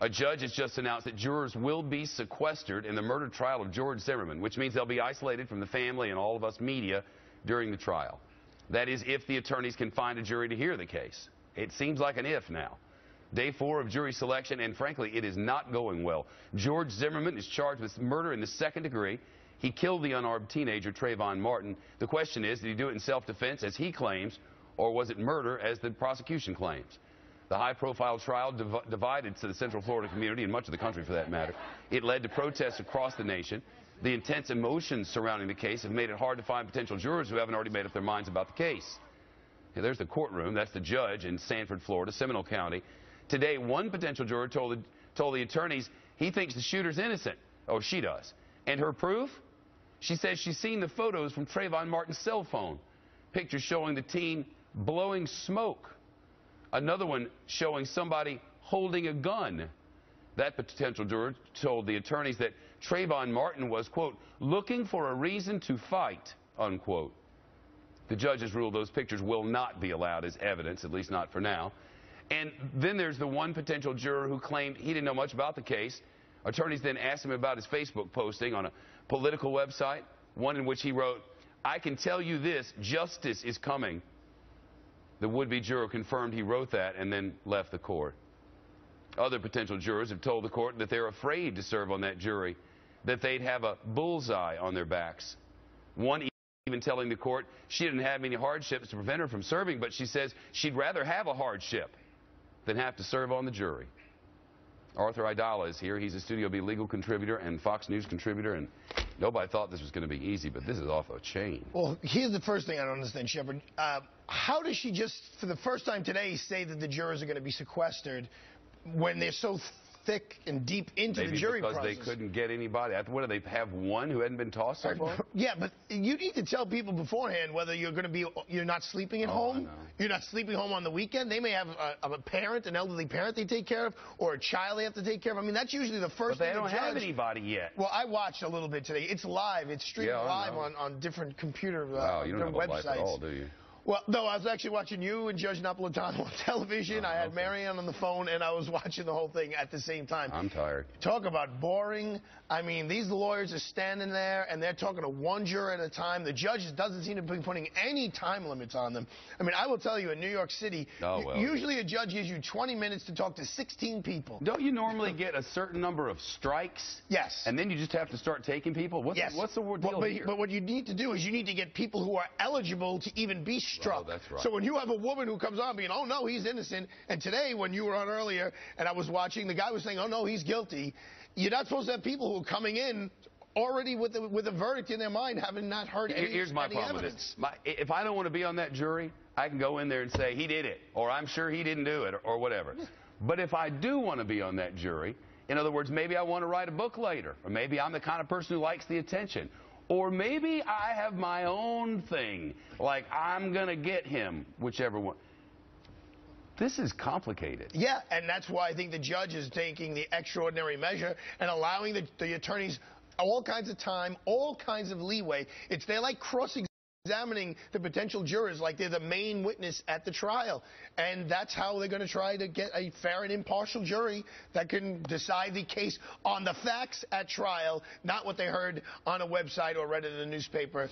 A judge has just announced that jurors will be sequestered in the murder trial of George Zimmerman, which means they'll be isolated from the family and all of us media during the trial. That is, if the attorneys can find a jury to hear the case. It seems like an if now. Day 4 of jury selection, and frankly, it is not going well. George Zimmerman is charged with murder in the 2nd degree. He killed the unarmed teenager, Trayvon Martin. The question is, did he do it in self-defense, as he claims, or was it murder, as the prosecution claims? The high-profile trial divided to the Central Florida community, and much of the country for that matter. It led to protests across the nation. The intense emotions surrounding the case have made it hard to find potential jurors who haven't already made up their minds about the case. Here, there's the courtroom. That's the judge in Sanford, Florida, Seminole County. Today, one potential juror told the attorneys he thinks the shooter's innocent. Oh, she does. And her proof? She says she's seen the photos from Trayvon Martin's cell phone. Pictures showing the teen blowing smoke. Another one showing somebody holding a gun. That potential juror told the attorneys that Trayvon Martin was, quote, looking for a reason to fight, unquote. The judge has ruled those pictures will not be allowed as evidence, at least not for now. And then there's the one potential juror who claimed he didn't know much about the case. Attorneys then asked him about his Facebook posting on a political website, one in which he wrote, "I can tell you this, justice is coming." The would-be juror confirmed he wrote that and then left the court. Other potential jurors have told the court that they're afraid to serve on that jury, that they'd have a bullseye on their backs. One even telling the court she didn't have any hardships to prevent her from serving, but she says she'd rather have a hardship than have to serve on the jury. Arthur Aidala is here. He's a Studio B legal contributor and Fox News contributor, and nobody thought this was going to be easy, but this is off a chain. Well, here's the first thing I don't understand, Shepard. How does she just, for the first time today, say that the jurors are going to be sequestered when they're so thick and deep into the jury process? Maybe because they couldn't get anybody. What, do they have one who hadn't been tossed so far? Yeah, but you need to tell people beforehand whether you're going to be, you're not sleeping at home, you're not sleeping home on the weekend. They may have a parent, an elderly parent they take care of, or a child they have to take care of. I mean, that's usually the first thing. But they don't have anybody yet. Well, I watched a little bit today. It's live. It's streamed live on different computer wow, you don't have a websites. life at all, do you? Well, no, I was actually watching you and Judge Napolitano on television. I had Marianne on the phone, and I was watching the whole thing at the same time. I'm tired. Talk about boring. I mean, these lawyers are standing there, and they're talking to one juror at a time. The judge doesn't seem to be putting any time limits on them. I mean, I will tell you, in New York City, usually a judge gives you 20 minutes to talk to 16 people. Don't you normally get a certain number of strikes? Yes. And then you just have to start taking people? What's the deal here? But what you need to do is you need to get people who are eligible to even be struck. Oh, that's right. So when you have a woman who comes on being, oh, no, he's innocent, and today when you were on earlier and I was watching, the guy was saying, oh, no, he's guilty, you're not supposed to have people who are coming in already with a verdict in their mind, having not heard any Here's my problem evidence. with this. If I don't want to be on that jury, I can go in there and say he did it, or I'm sure he didn't do it, or whatever. But if I do want to be on that jury, in other words, maybe I want to write a book later, or maybe I'm the kind of person who likes the attention, or maybe I have my own thing, like I'm going to get him, whichever one. This is complicated. Yeah, and that's why I think the judge is taking the extraordinary measure and allowing the attorneys all kinds of time, all kinds of leeway. They're like cross-examining the potential jurors like they're the main witness at the trial. And that's how they're going to try to get a fair and impartial jury that can decide the case on the facts at trial, not what they heard on a website or read in a newspaper.